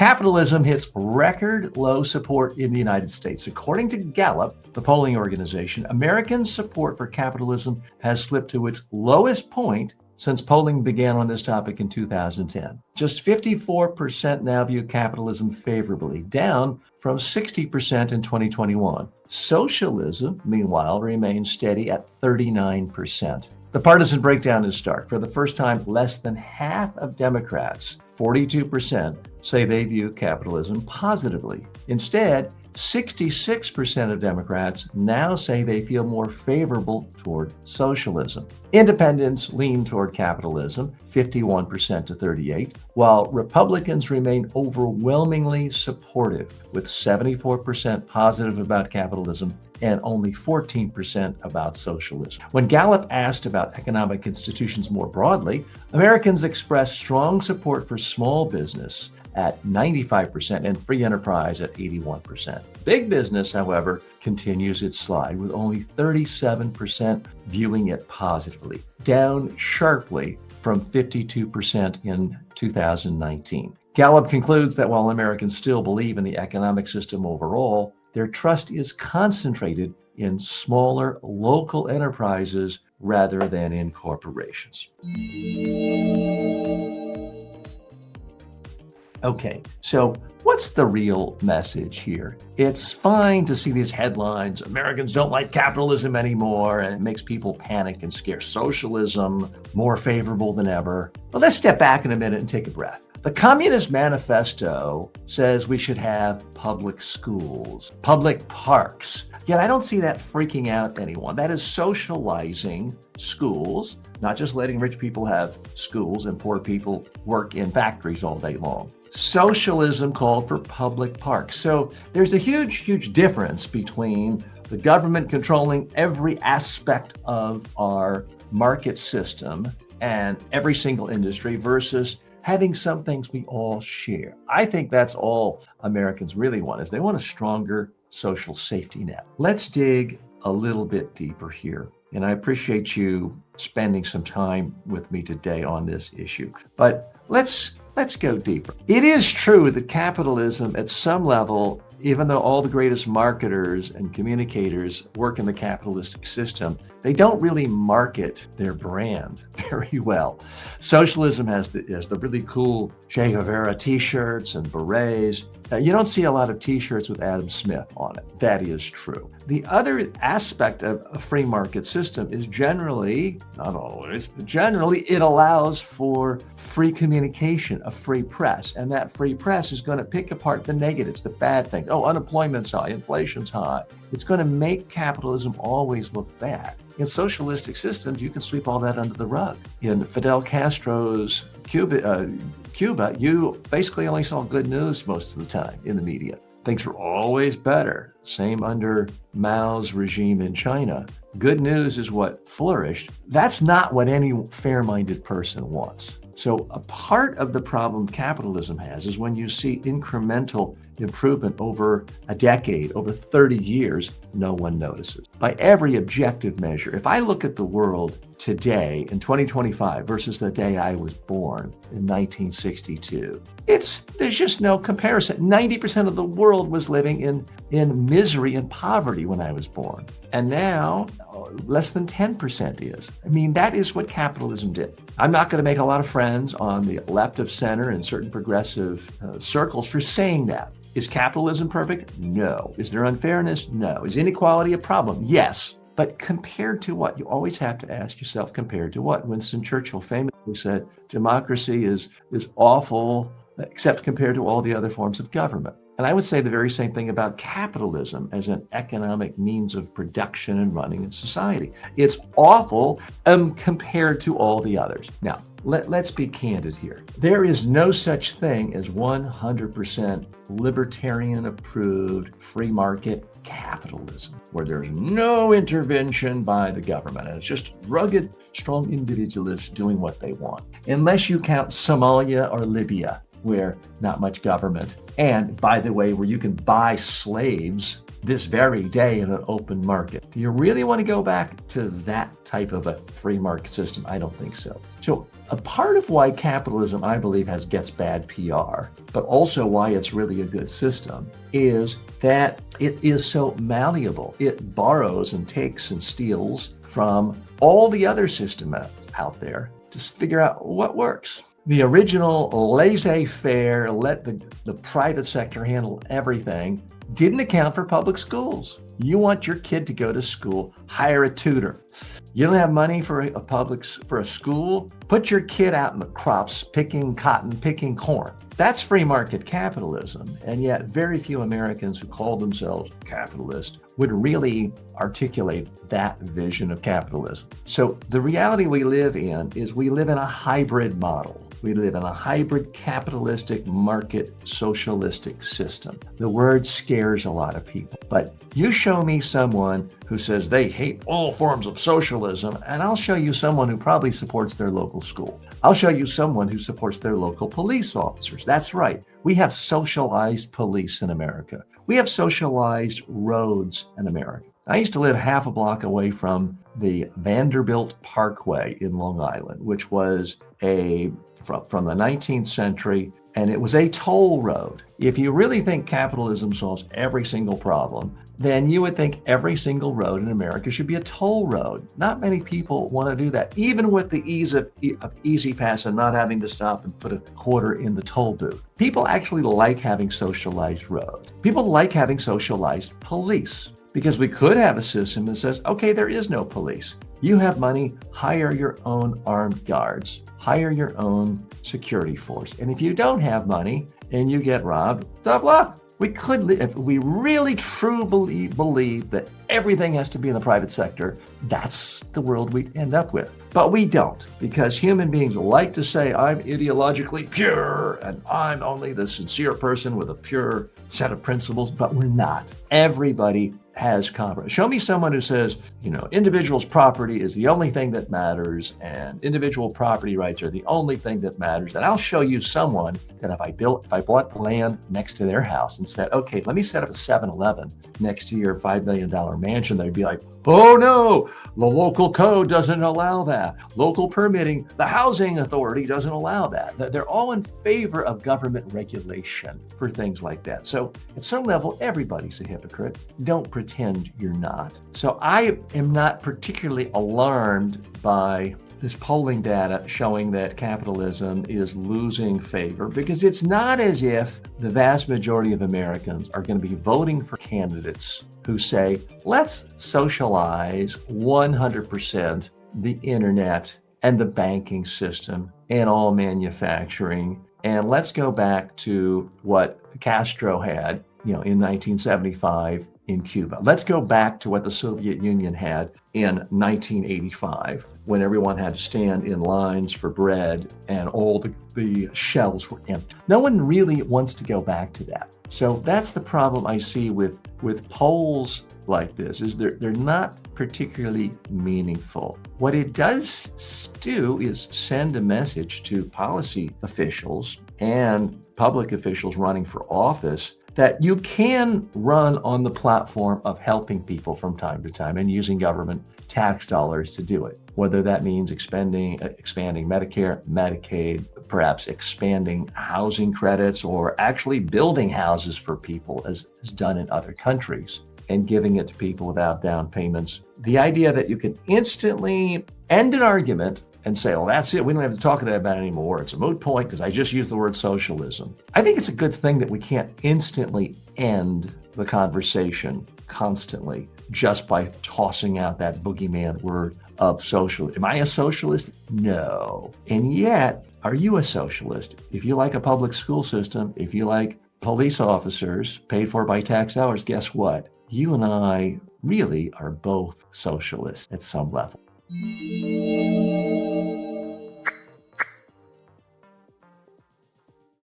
Capitalism hits record low support in the United States. According to Gallup, the polling organization, American support for capitalism has slipped to its lowest point since polling began on this topic in 2010. Just 54% now view capitalism favorably, down from 60% in 2021. Socialism, meanwhile, remains steady at 39%. The partisan breakdown is stark. For the first time, less than half of Democrats, 42%, say they view capitalism positively. Instead, 66% of Democrats now say they feel more favorable toward socialism. Independents lean toward capitalism, 51% to 38%, while Republicans remain overwhelmingly supportive, with 74% positive about capitalism and only 14% about socialism. When Gallup asked about economic institutions more broadly, Americans expressed strong support for small business at 95% and free enterprise at 81%. Big business, however, continues its slide, with only 37% viewing it positively, down sharply from 52% in 2019. Gallup concludes that while Americans still believe in the economic system overall, their trust is concentrated in smaller local enterprises rather than in corporations. Okay, so what's the real message here? It's fine to see these headlines, Americans don't like capitalism anymore, and it makes people panic and scare. Socialism, more favorable than ever. But let's step back in a minute and take a breath. The Communist Manifesto says we should have public schools, public parks. Yet I don't see that freaking out anyone. That is socializing schools, not just letting rich people have schools and poor people work in factories all day long. Socialism called for public parks. So there's a huge difference between the government controlling every aspect of our market system and every single industry versus having some things we all share. I think that's all Americans really want, is they want a stronger social safety net. Let's dig a little bit deeper here. And I appreciate you spending some time with me today on this issue. But let's go deeper. It is true that capitalism at some level, even though all the greatest marketers and communicators work in the capitalistic system, they don't really market their brand very well. Socialism has the really cool Che Guevara t-shirts and berets. You don't see a lot of t-shirts with Adam Smith on it. That is true. The other aspect of a free market system is generally, not always, but generally it allows for free communication, a free press. And that free press is going to pick apart the negatives, the bad things. Oh, unemployment's high, inflation's high. It's going to make capitalism always look bad. In socialistic systems, you can sweep all that under the rug. In Fidel Castro's Cuba, you basically only saw good news most of the time in the media. Things were always better. Same under Mao's regime in China. Good news is what flourished. That's not what any fair-minded person wants. So a part of the problem capitalism has is when you see incremental improvement over a decade, over 30 years, no one notices. By every objective measure, if I look at the world today in 2025 versus the day I was born in 1962, there's just no comparison. 90% of the world was living in misery and poverty when I was born. And now less than 10% is. I mean, that is what capitalism did. I'm not going to make a lot of friends on the left of center and certain progressive circles for saying that. Is capitalism perfect? No. Is there unfairness? No. Is inequality a problem? Yes. But compared to what? You always have to ask yourself, compared to what? Winston Churchill famously said, democracy is awful, except compared to all the other forms of government. And I would say the very same thing about capitalism as an economic means of production and running a society. It's awful compared to all the others. Now, let's be candid here. There is no such thing as 100% libertarian-approved free market capitalism, where there's no intervention by the government, and it's just rugged, strong individualists doing what they want. Unless you count Somalia or Libya. where not much government, and by the way, where you can buy slaves this very day in an open market. Do you really want to go back to that type of a free market system? I don't think so. So a part of why capitalism, I believe, gets bad PR, but also why it's really a good system, is that it is so malleable. It borrows and takes and steals from all the other systems out there to figure out what works. The original laissez-faire, let the private sector handle everything, didn't account for public schools. You want your kid to go to school, hire a tutor. You don't have money for a school? Put your kid out in the crops, picking cotton, picking corn. That's free market capitalism. And yet very few Americans who call themselves capitalist would really articulate that vision of capitalism. So the reality we live in is we live in a hybrid model. We live in a hybrid capitalistic market socialistic system. The word scares a lot of people, but you show me someone who says they hate all forms of socialism, and I'll show you someone who probably supports their local school. I'll show you someone who supports their local police officers. That's right. We have socialized police in America. We have socialized roads in America. I used to live half a block away from the Vanderbilt Parkway in Long Island, which was from the 19th century, and it was a toll road. If you really think capitalism solves every single problem, then you would think every single road in America should be a toll road. Not many people want to do that, even with the ease of Easy Pass and not having to stop and put a quarter in the toll booth. People actually like having socialized roads. People like having socialized police, because we could have a system that says, okay, there is no police. You have money, hire your own armed guards, hire your own security force. And if you don't have money and you get robbed, tough luck. We could, if we really truly believe that everything has to be in the private sector, that's the world we'd end up with. But we don't, because human beings like to say, I'm ideologically pure and I'm only the sincere person with a pure set of principles, but we're not. Everybody has compromise. Show me someone who says, individual's property is the only thing that matters and individual property rights are the only thing that matters. And I'll show you someone that if I bought land next to their house and said, okay, let me set up a 7-Eleven next to your $5 million mansion, they'd be like, oh no, the local code doesn't allow that. Local permitting, the housing authority doesn't allow that. They're all in favor of government regulation for things like that. So at some level, everybody's a hypocrite. Don't pretend you're not. So I am not particularly alarmed by this polling data showing that capitalism is losing favor, because it's not as if the vast majority of Americans are going to be voting for candidates who say, let's socialize 100% the internet and the banking system and all manufacturing. And let's go back to what Castro had, in 1975 in Cuba. Let's go back to what the Soviet Union had in 1985, when everyone had to stand in lines for bread and all the shelves were empty. No one really wants to go back to that. So that's the problem I see with polls like this, is they're not particularly meaningful. What it does do is send a message to policy officials and public officials running for office that you can run on the platform of helping people from time to time and using government tax dollars to do it. Whether that means expanding Medicare, Medicaid, perhaps expanding housing credits, or actually building houses for people as is done in other countries and giving it to people without down payments. The idea that you can instantly end an argument and say, well, that's it, we don't have to talk about it anymore, it's a moot point because I just used the word socialism. I think it's a good thing that we can't instantly end the conversation constantly just by tossing out that boogeyman word of socialism. Am I a socialist? No. And yet, are you a socialist? If you like a public school system, if you like police officers paid for by tax dollars, guess what? You and I really are both socialists at some level.